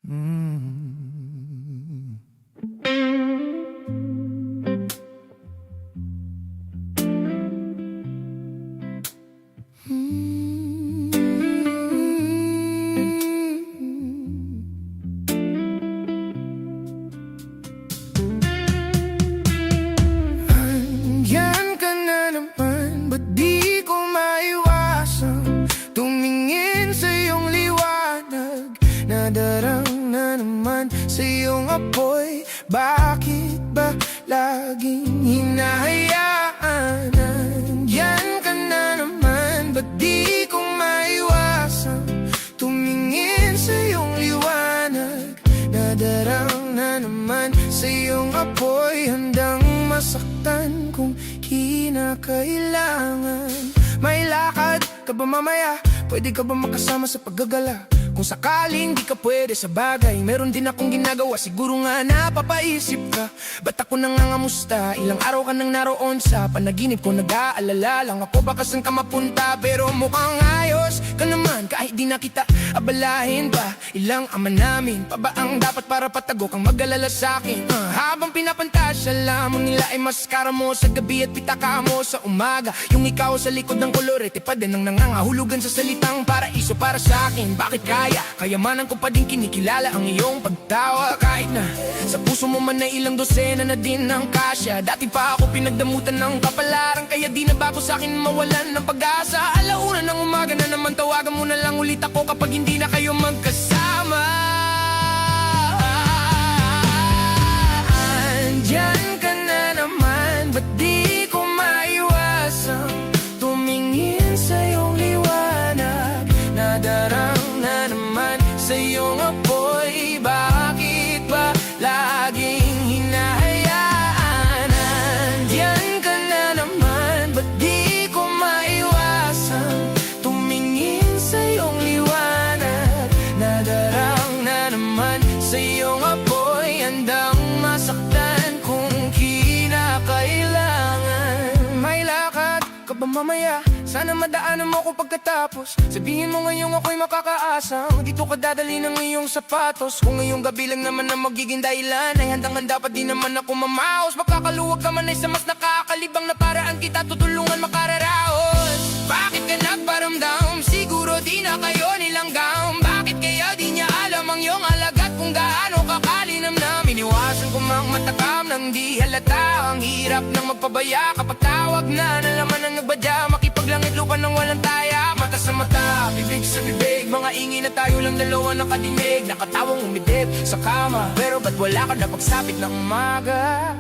Mm. Andyan ka na naman, ba't di ko maiwasang tumingin sa iyong liwanag? Nadarang na naman sa iyong apoy, bakit ba laging hinahayaan? Andyan ka na naman, ba't di ko maiwasang tumingin sa iyong liwanag? Nadarang na naman sa iyong apoy, handang masaktan kung kinakailangan. May lakad ka ba mamaya? Pwede ka ba makasama sa paggagala? Kung sakaling di ka pwede sa bagay, meron din akong ginagawa. Siguro nga napapaisip ka, ba't ako nangangamusta? Ilang araw ka nang naroon sa panaginip ko, nag-aalala lang ako baka saan ka mapunta. Pero mukhang ayos ka naman kahit di na kita abalahin pa. Ilang ama namin pa ba ang dapat para patago kang mag-alala sa'kin? Habang pinapantasya lamang nila ay maskara mo sa gabi at pitaka mo sa umaga. Yung ikaw sa likod ng kolorete pa din ang nangangahulugan sa salitang paraiso para sa'kin. Bakit kayamanan ko pa din kinikilala ang iyong pagtawa? Kahit na sa puso mo man ay ilang dosena na din ang kasya. Dati pa ako pinagdamutan ng kapalaran, kaya di na bago sa'kin mawalan ng pag-asa. Alauna ng umaga na naman, tawagan mo na lang ulit ako kapag hindi na kayo magkasama. Andyan ka na naman, ba't di ko maiwasang tumingin sa iyong liwanag? Nadarang na naman sa iyong apoy, bakit ba laging hinahayaan? Andyan ka na naman, ba't di ko maiwasang tumingin sa iyong liwanag? Nadarang na naman sa iyong apoy, handang masaktan kung kinakailangan. May lakad ka ba mamaya? Sana madaanan mo ko pagkatapos. Sabihin mo ngayong ako'y makakaasang dito ka dadali ng iyong sapatos. Kung ngayong gabi lang naman na magiging dahilan, ay handang-handa pa din naman ako mamaos. Makakaluwag ka man ay sa mas nakakalibang na paraan kita tutulungan makararaos. Bakit ka nagparamdam? Siguro di na kayo nilanggam. Bakit kaya di niya alam ang iyong alagat kung gaano kakalinamnam? Iniwasan ko mang matakam nang di halata. Ang hirap ng magpabaya kapag tawag na nalaman ang nagbadya. Makipaglangit lupa nang walang taya. Mata sa mata, bibig sa bibig, mga ingay na tayo lang dalawa nakadinig. Nakatawang umidip sa kama, pero ba't wala ka na pagsapit ng umaga?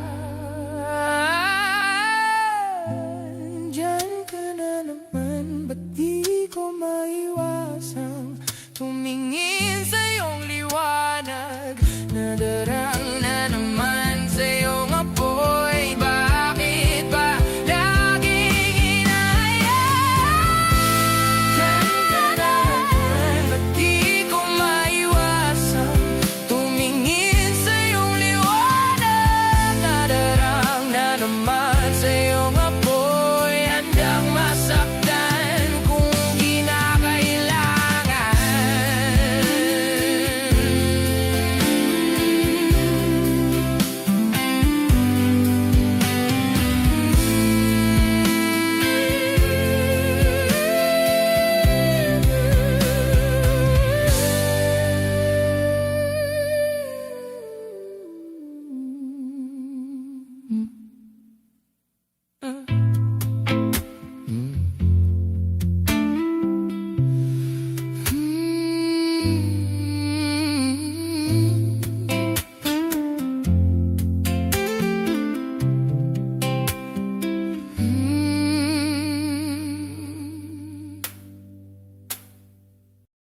Diyan ka na naman, ba't di ko maiwasang tumingin